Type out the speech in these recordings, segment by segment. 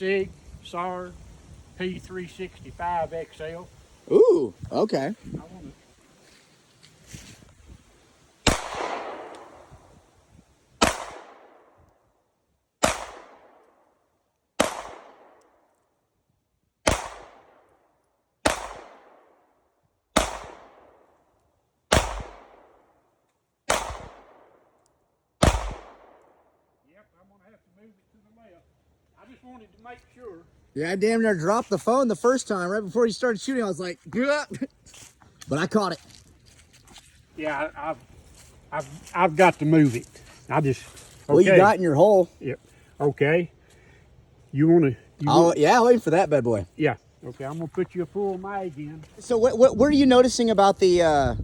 SIG SAUER P365 XL. Ooh, okay. I'm gonna have to move it to the left. I just wanted to make sure. Yeah, I damn near dropped the phone the first time. Right before you started shooting, I was like, "Gah!" But I caught it. Yeah, I've got to move it. I just. Okay. Well, you got in your hole. Yep. Okay. You wanna? Yeah, I'm waiting for that bad boy. Yeah. Okay. I'm gonna put you a full mag in. So what are you noticing about the?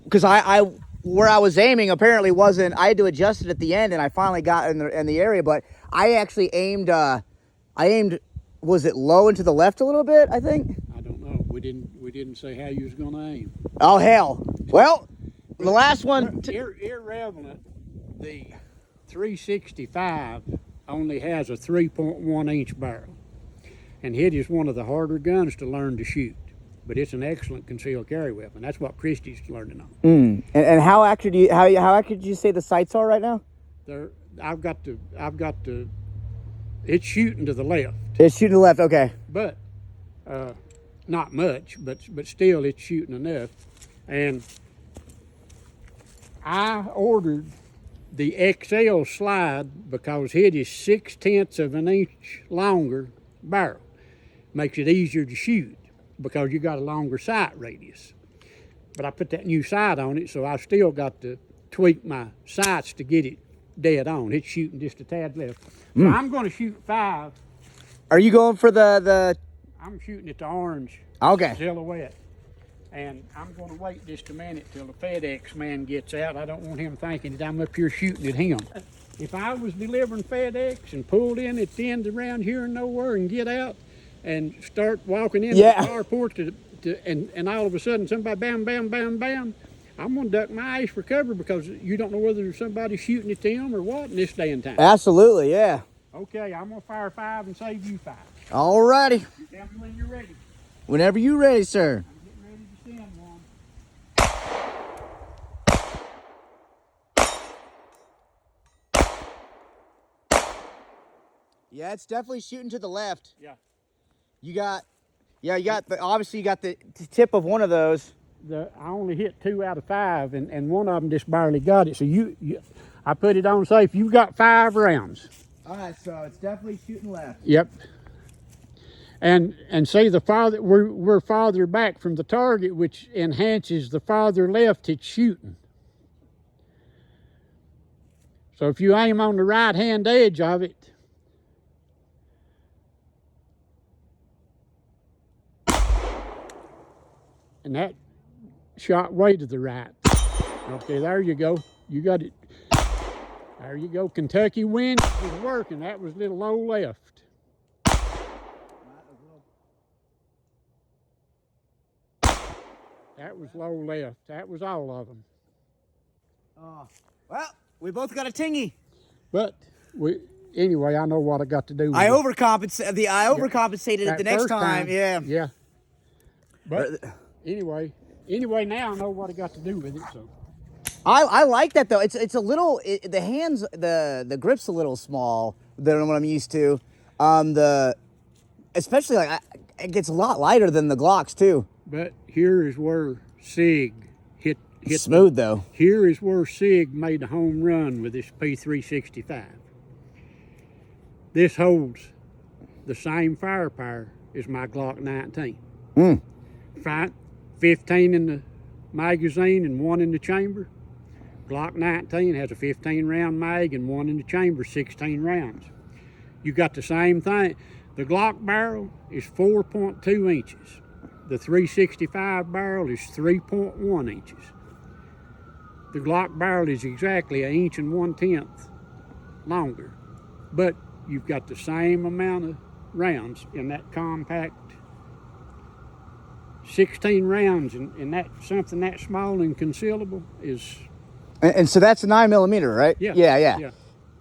Because I where I was aiming apparently wasn't. I had to adjust it at the end, and I finally got in the area. But I actually aimed. Was it low and to the left a little bit? I think. I don't know. We didn't say how you was gonna aim. Oh hell! Well, the last one. Irrelevant. The 365 only has a 3.1 inch barrel, and it is one of the harder guns to learn to shoot. But it's an excellent concealed carry weapon. That's what Christie's learning on. And how accurate do you how accurate do you say the sights are right now? I've got to. It's shooting to the left. It's shooting to the left. Okay. But not much. But still, it's shooting enough. And I ordered the XL slide because it is 6/10 of an inch longer barrel. Makes it easier to shoot because you got a longer sight radius. But I put that new sight on it, so I still got to tweak my sights to get it dead on. It's shooting just a tad left. So I'm going to shoot 5. Are you going for the? I'm shooting at the orange silhouette. And I'm going to wait just a minute till the FedEx man gets out. I don't want him thinking that I'm up here shooting at him. If I was delivering FedEx and pulled in at the end around here and nowhere and get out and start walking into the carport and all of a sudden somebody bam, bam, bam, bam, I'm going to duck my eyes for cover because you don't know whether there's somebody shooting at them or what in this day and time. Absolutely, yeah. Okay, I'm going to fire 5 and save you 5. All righty. You tell me when you're ready. Whenever you're ready, sir. I'm getting ready to send one. Yeah, it's definitely shooting to the left. Yeah. You got obviously you got the tip of one of those. I only hit 2 out of 5, and one of them just barely got it. So I put it on safe. You got 5 rounds. All right, so it's definitely shooting left. Yep. And see, we're farther back from the target, which enhances the farther left it's shooting. So if you aim on the right hand edge of it, and that shot way to the right. Okay, there you go. You got it. There you go. Kentucky wind was working. That was a little low left. That was low left. That was all of them. Well, we both got a tingy. But anyway, I know what I got to do with I overcompensated it the next time. Yeah. Yeah. But anyway, now I know what I got to do with it. So I like that though. It's a little the hands the grip's a little small than what I'm used to. Especially like it gets a lot lighter than the Glocks too. But here is where SIG hit smooth though. Here is where SIG made the home run with this P365. This holds the same firepower as my Glock 19. 15 in the magazine and 1 in the chamber. Glock 19 has a 15 round mag and 1 in the chamber, 16 rounds. You got the same thing. The Glock barrel is 4.2 inches. The 365 barrel is 3.1 inches. The Glock barrel is exactly 1 1/10 longer, but you've got the same amount of rounds in that compact 16 rounds, and that something that small and concealable is. And so that's a 9mm, right? Yeah. Yeah.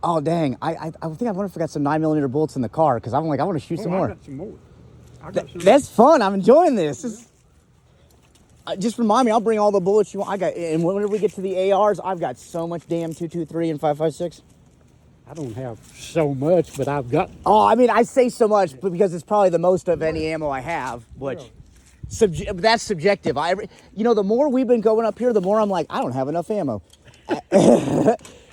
Oh dang! I think I wonder if I got some 9mm bullets in the car because I'm like I want to shoot some more. I got some more. I got some. That's fun. I'm enjoying this. Just remind me. I'll bring all the bullets you want. I got, and whenever we get to the ARs, I've got so much damn 223 and 5.56. I don't have so much, but I've got. Oh, I mean, I say so much, but because it's probably the most of any ammo I have, which that's subjective. The more we've been going up here, the more I'm like, I don't have enough ammo.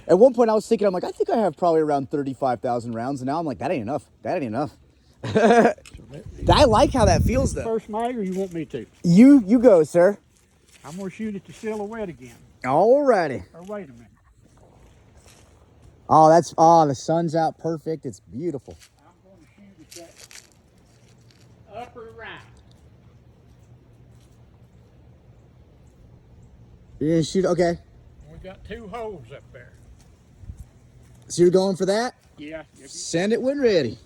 At one point, I was thinking, I'm like, I think I have probably around 35,000 rounds, and now I'm like, that ain't enough. That ain't enough. I like how that feels, though. First mag, or you want me to? You go, sir. I'm gonna shoot at the silhouette again. Alrighty. Or wait a minute. Oh, the sun's out perfect. It's beautiful. I'm going to shoot at that upper right. You're gonna shoot, okay. We got 2 holes up there. So you're going for that? Yeah. Send it when ready.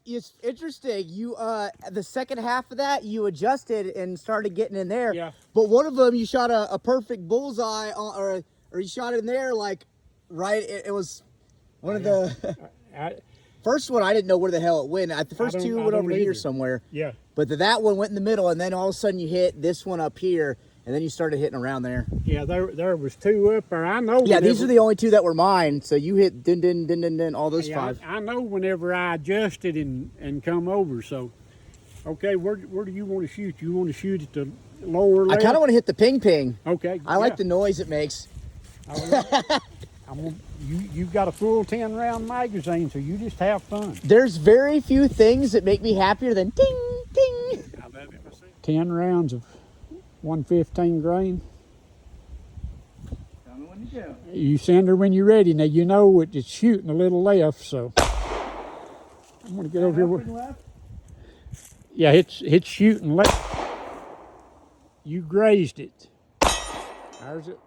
It's interesting. You the second half of that you adjusted and started getting in there. Yeah. But one of them you shot a perfect bullseye on, or you shot it in there like right. It was one of the first one. I didn't know where the hell it went. The first two went over here somewhere. Yeah. But that one went in the middle, and then all of a sudden you hit this one up here, and then you started hitting around there. Yeah, there was 2 up there. I know. Yeah, these are the only 2 that were mine. So you hit din din din din din all those 5. I know whenever I adjusted and come over. So, okay, where do you want to shoot? You want to shoot at the lower left? I kind of want to hit the ping ping. Okay. I like the noise it makes. You've got a full 10-round magazine, so you just have fun. There's very few things that make me happier than ding ding. 10 rounds of 115 grain. Tell me when you do. You send her when you're ready. Now you know it's shooting a little left, so I'm gonna get over here. Left? Yeah, it's shooting left. You grazed it. There's it.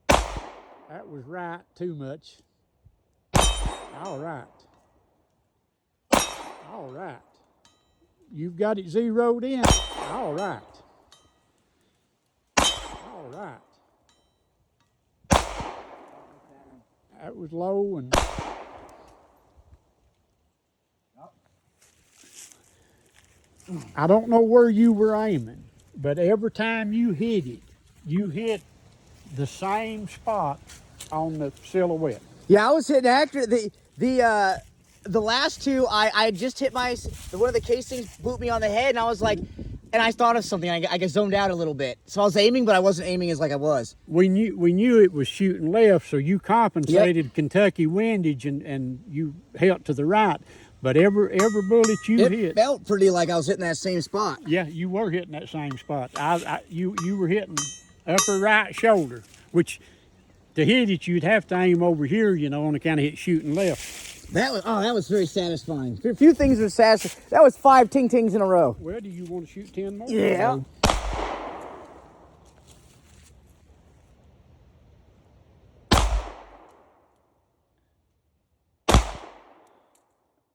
That was right too much. All right. All right. You've got it zeroed in. All right. All right. That was low and I don't know where you were aiming, but every time you hit it, you hit the same spot on the silhouette. Yeah, I was hitting accurate. The last 2, I just hit one of the casings boot me on the head, and I was like, and I thought of something. I got zoned out a little bit, so I was aiming, but I wasn't aiming as like I was. We knew it was shooting left, so you compensated Kentucky windage and you held to the right. But every bullet you hit, it felt pretty like I was hitting that same spot. Yeah, you were hitting that same spot. You were hitting upper right shoulder, which to hit it you'd have to aim over here, on account of it shooting left. That was very satisfying. A few things were satisfying. That was 5 ting tings in a row. Well, do you want to shoot 10 more? Yeah.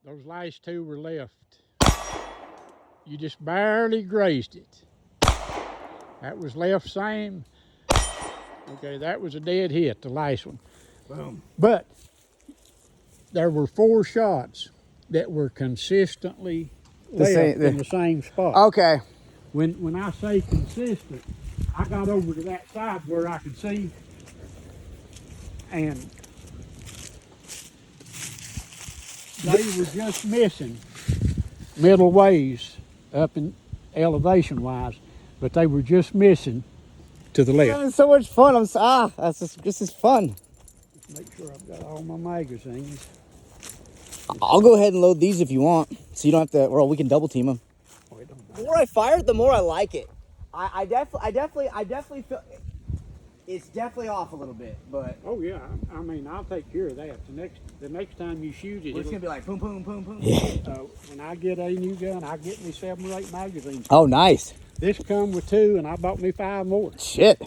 Those last 2 were left. You just barely grazed it. That was left same. Okay, that was a dead hit, the last one. Boom. But there were 4 shots that were consistently left in the same spot. Okay. When I say consistent, I got over to that side where I could see, and they were just missing middle ways up in elevation wise, but they were just missing to the left. It's so much fun. This is fun. Make sure I've got all my magazines. I'll go ahead and load these if you want, so you don't have to, or we can double team them. The more I fire it, the more I like it. I definitely feel. It's definitely off a little bit, but Oh yeah, I mean I'll take care of that. The next time you shoot it, it's gonna be like boom, boom, boom, boom. when I get a new gun, I get me 7 or 8 magazines. Oh, nice. This come with 2, and I bought me 5 more. Shit.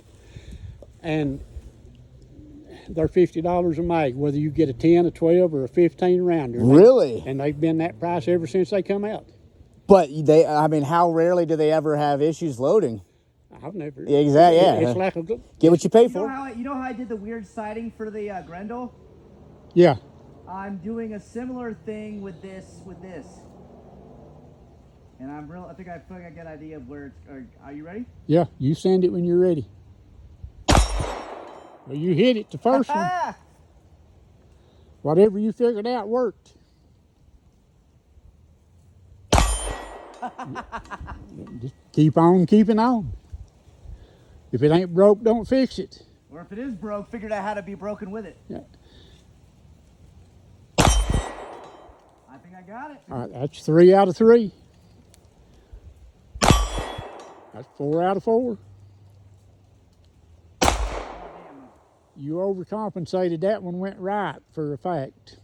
And they're $50 a mag, whether you get a 10, a 12, or a 15 rounder. Really? And they've been that price ever since they come out. But I mean, how rarely do they ever have issues loading? I've never. Yeah, exactly. Yeah. It's like a. Get what you pay for. You know how I did the weird sighting for the Grendel? Yeah. I'm doing a similar thing with this. And I think I feel like I get an idea of where it's. Are you ready? Yeah. You send it when you're ready. Well, you hit it the first one. Whatever you figured out worked. Just keep on keeping on. If it ain't broke, don't fix it. Or if it is broke, figured out how to be broken with it. Yeah. I think I got it. All right, that's 3 out of 3. That's 4 out of 4. You overcompensated. That one went right for a fact.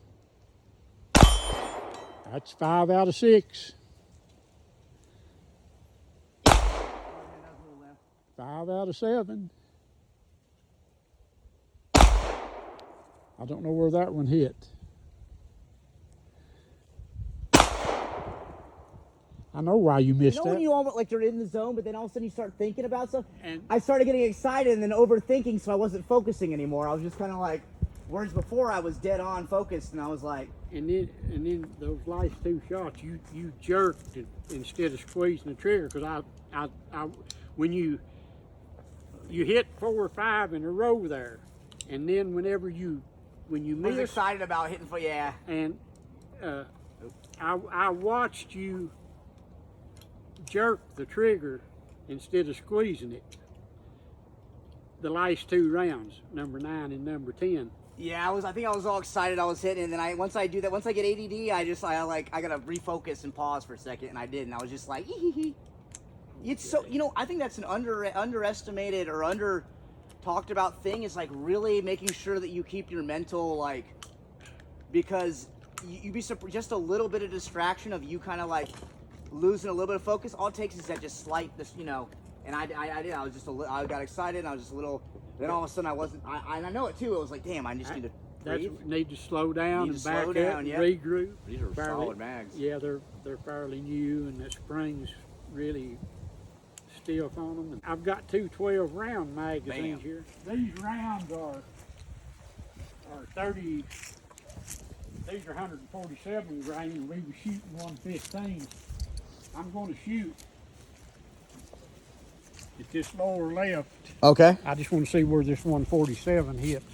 That's 5 out of 6. 5 out of 7. I don't know where that one hit. I know why you missed You know that. when you almost like you're in the zone, but then all of a sudden you start thinking about stuff? And- I started getting excited and then overthinking, so I wasn't focusing anymore. I was just kind of like, whereas before I was dead on focused, and I was like, And then those last 2 shots, you jerked it instead of squeezing the trigger, because I when you hit 4 or 5 in a row there, and then when you I was miss, excited about hitting for, yeah. and I watched you jerk the trigger instead of squeezing it. The last 2 rounds, number 9 and number 10. Yeah, I think I was all excited I was hitting, and then once I get ADD, I gotta refocus and pause for a second, and I did, and I was just like, It's so, I think that's an underestimated or under talked about thing, is like really making sure that you keep your mental, like, because you'd be surprised, just a little bit of distraction of you kind of like losing a little bit of focus, all it takes is that just slight, and I did, I got excited, and I was just a little, then all of a sudden I wasn't, I know it too, it was like, damn, I just need to breathe. Need to slow down Need and to back slow up down, and yep. regroup. These are solid mags. Yeah, they're fairly new, and the springs really stiff on them. And I've got 2 12-round magazines here. These rounds are 30. These are 147 grain, and we were shooting 115. I'm going to shoot at this lower left. Okay. I just want to see where this 147 hits.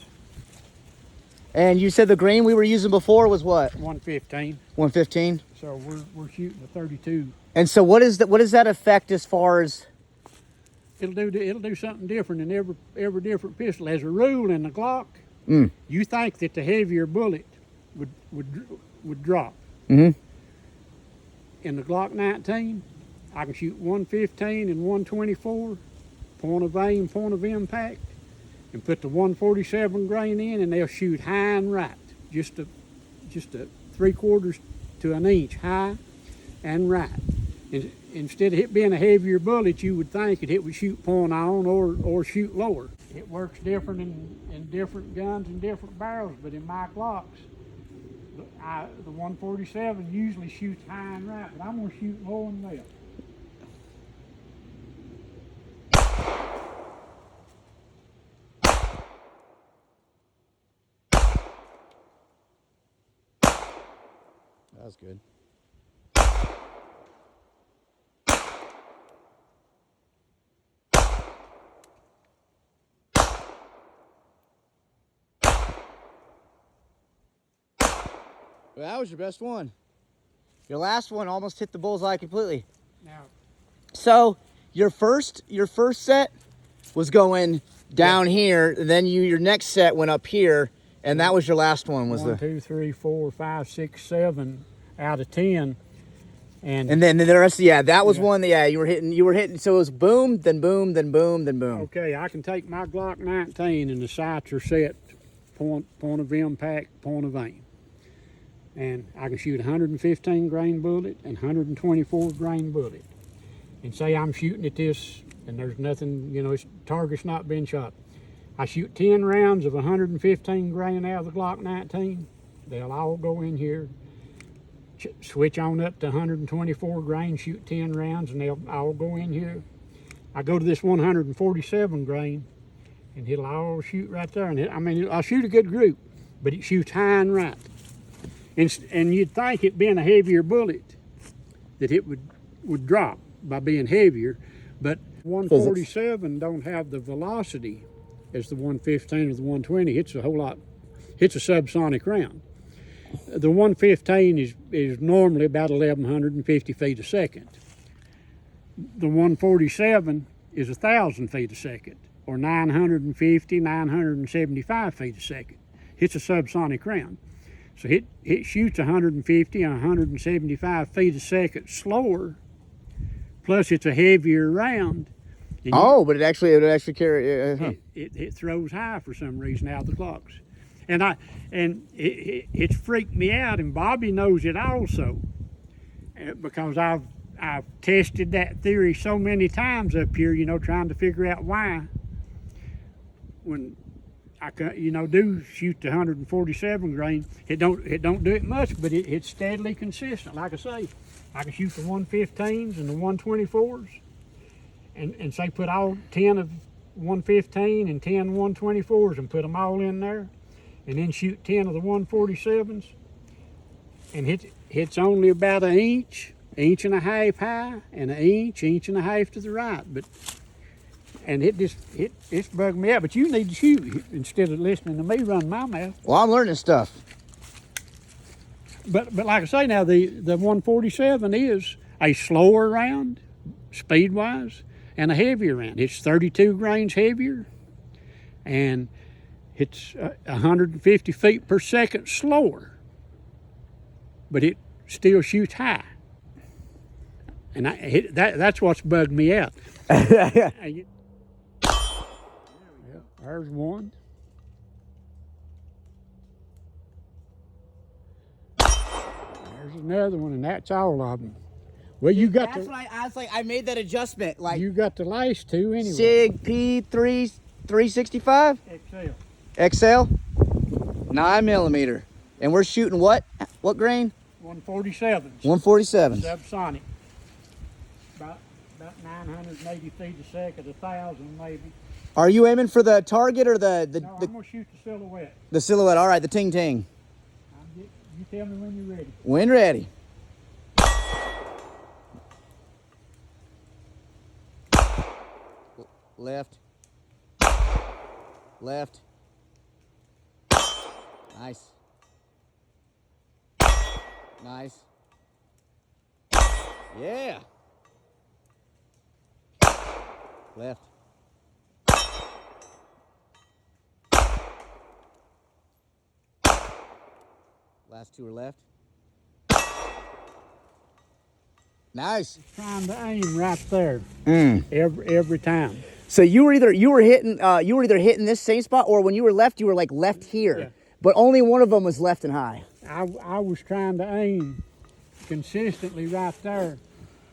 And you said the grain we were using before was what? 115. 115. So we're shooting a 32. And so what does that affect as far as? It'll do something different in every different pistol. As a rule, in the Glock, you think that the heavier bullet would drop. Mm-hmm. In the Glock 19, I can shoot 115 and 124, point of aim, point of impact, and put the 147 grain in, and they'll shoot high and right, just a 3/4 to an inch high and right. Instead of it being a heavier bullet, you would think it would shoot point on or shoot lower. It works different in different guns and different barrels, but in my Glocks, the 147 usually shoots high and right, but I'm going to shoot low and left. That's good. Well, that was your best one. Your last one almost hit the bullseye completely. Now, so your first set was going down here, and then your next set went up here, and that was your last one. Was 1, 2, 3, 4, 5, 6, 7 out of 10 And then the rest, yeah, that was one that, yeah, you were hitting, so it was boom, then boom, then boom, then boom. Okay, I can take my Glock 19 and the sights are set point of impact, point of aim. And I can shoot 115 grain bullet and 124 grain bullet. And say I'm shooting at this and there's nothing, you know, its target's not been shot. I shoot 10 rounds of 115 grain out of the Glock 19. They'll all go in here, switch on up to 124 grain, shoot 10 rounds, and they'll all go in here. I go to this 147 grain, and it'll all shoot right there. And I'll shoot a good group, but it shoots high and right. And you'd think it being a heavier bullet, that it would drop by being heavier, but 147 don't have the velocity as the 115 or the 120. It's a whole lot. It's a subsonic round. The 115 is normally about 1,150 feet a second. The 147 is 1,000 feet a second, or 950, 975 feet a second. It's a subsonic round. So it shoots 150 and 175 feet a second slower, plus it's a heavier round. But it actually carry. It throws high for some reason out of the Glocks. And it's freaked me out, and Bobby knows it also, because I've tested that theory so many times up here, you know, trying to figure out why. When I do shoot the 147 grain, it don't do it much, but it's steadily consistent. Like I say, I can shoot the 115s and the 124s, and say put all 10 of 115 and 10 124s and put them all in there, and then shoot 10 of the 147s, and it's only about an inch and a half high, and an inch and a half to the right. And it's bugged me out. But you need to shoot instead of listening to me run my mouth. Well, I'm learning stuff. But like I say now, the 147 is a slower round, speed wise, and a heavier round. It's 32 grains heavier, and it's 150 feet per second slower, but it still shoots high. And that's what's bugged me out. There's one. There's another one, and that's all of them. Well, you got That's what I was like. I made that adjustment. Like you got the last two anyway. SIG P3 365 XL 9mm, and we're shooting what grain? 147s. 147. Subsonic. About 980 feet a second, 1,000 maybe. Are you aiming for the target or No, I'm gonna shoot the silhouette. The silhouette? All right, the ting ting. You tell me when you're ready. When ready. Left. Left. Nice. Nice. Yeah. Left. Last two are left. Nice. Trying to aim right there. Every time. So you were either hitting this same spot, or when you were left, you were like left here. Yeah. But only one of them was left and high. I was trying to aim consistently right there,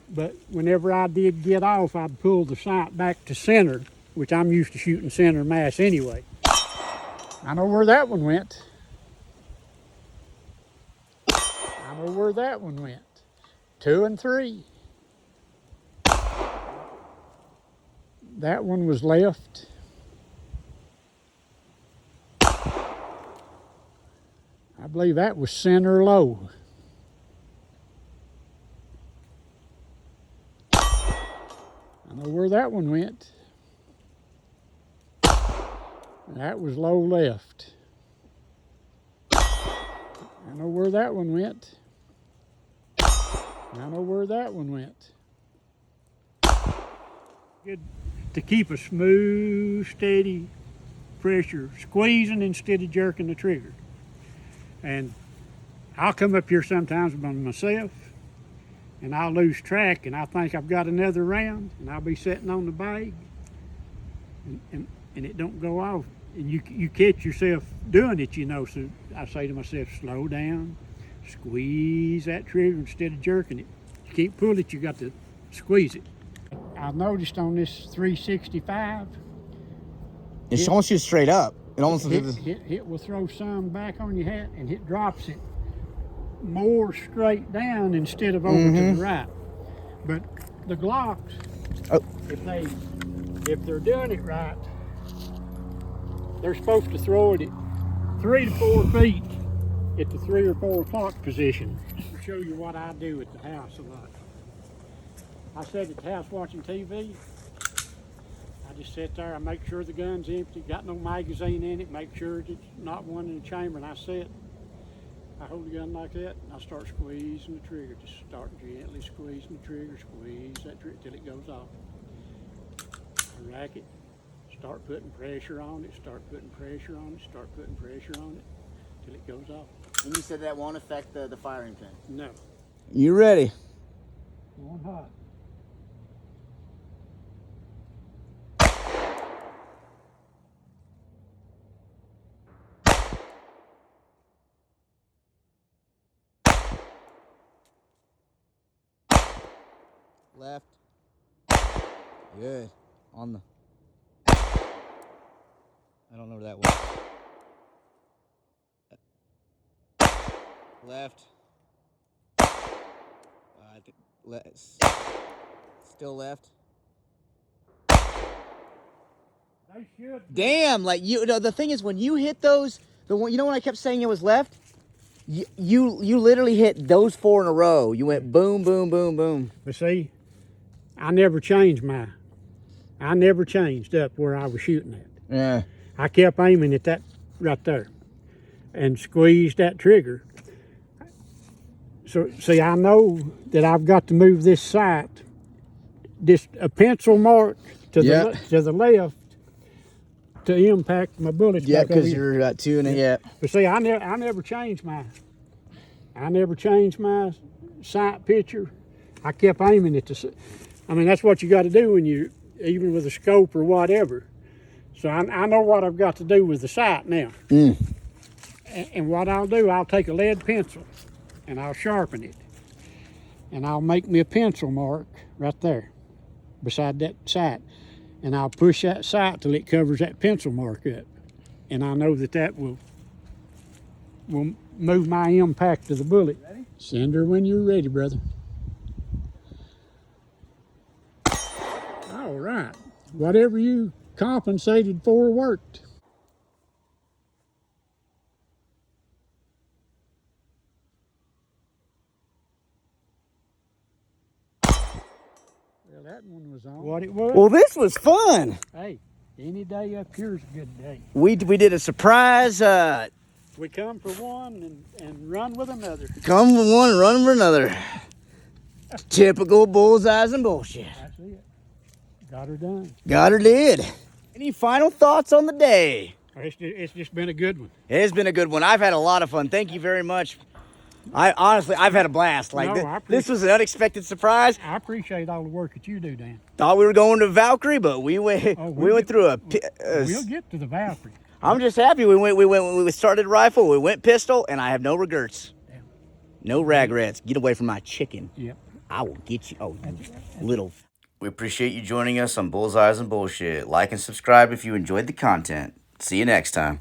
but whenever I did get off, I'd pull the sight back to center, which I'm used to shooting center mass anyway. I know where that one went. I know where that one went. 2 and 3. That one was left. I believe that was center low. I know where that one went. That was low left. I know where that one went. I know where that one went. Good to keep a smooth, steady pressure, squeezing instead of jerking the trigger. And I'll come up here sometimes by myself, and I'll lose track, and I think I've got another round, and I'll be sitting on the bag, and it don't go off. And you catch yourself doing it, you know, so I say to myself, slow down, squeeze that trigger instead of jerking it. You can't pull it, you got to squeeze it. I've noticed on this 365, It almost shoots straight up. It almost it will throw some back on your hat, and it drops it more straight down instead of over to the right. But the Glocks, if they're doing it right, they're supposed to throw it at 3 to 4 feet at the 3 or 4 o'clock position. I'll show you what I do at the house a lot. I sit at the house watching TV. I just sit there, I make sure the gun's empty, got no magazine in it, make sure it's not one in the chamber, and I sit. I hold the gun like that, and I start squeezing the trigger. Just start gently squeezing the trigger, squeeze that trigger till it goes off. I rack it, start putting pressure on it, start putting pressure on it, start putting pressure on it till it goes off. And you said that won't affect the firing pin? No. You ready? Going hot. Left. Good. On the... I don't know where that was. Left. I think still left. They should. Damn, like you know, the thing is when you hit those, the one, you know when I kept saying it was left? You literally hit those 4 in a row. You went boom, boom, boom, boom. But see, I never changed mine. I never changed up where I was shooting at. Yeah. I kept aiming at that right there and squeezed that trigger. So see, I know that I've got to move this sight, just a pencil mark to the left to impact my bullets. Yeah, back over because here. you're about 2 and a half. But see, I never changed mine. I never changed my sight picture. I kept aiming at the. I mean, that's what you got to do when you, even with a scope or whatever. So I know what I've got to do with the sight now. And what I'll do, I'll take a lead pencil and I'll sharpen it. And I'll make me a pencil mark right there beside that sight. And I'll push that sight till it covers that pencil mark up. And I know that will move my impact to the bullet. Ready? Send her when you're ready, brother. All right. Whatever you compensated for worked. Well, that one was on. What it was? Well, this was fun. Hey, any day up here's a good day. We did a surprise. We come for one and run with another. Come for one, run for another. Typical bullseyes and bullshit. That's it. Got her done. Got her did. Any final thoughts on the day? It's just been a good one. It has been a good one. I've had a lot of fun. Thank you very much. I've had a blast. Like this was an unexpected surprise. I appreciate all the work that you do, Dan. Thought we were going to Valkyrie, but we went through a. We'll get to the Valkyrie. I'm just happy we started rifle, we went pistol, and I have no regrets. Damn. No regrets. Get away from my chicken. Yep. I will get you. Oh, you little. We appreciate you joining us on Bullseyes and Bullshit. Like and subscribe if you enjoyed the content. See you next time.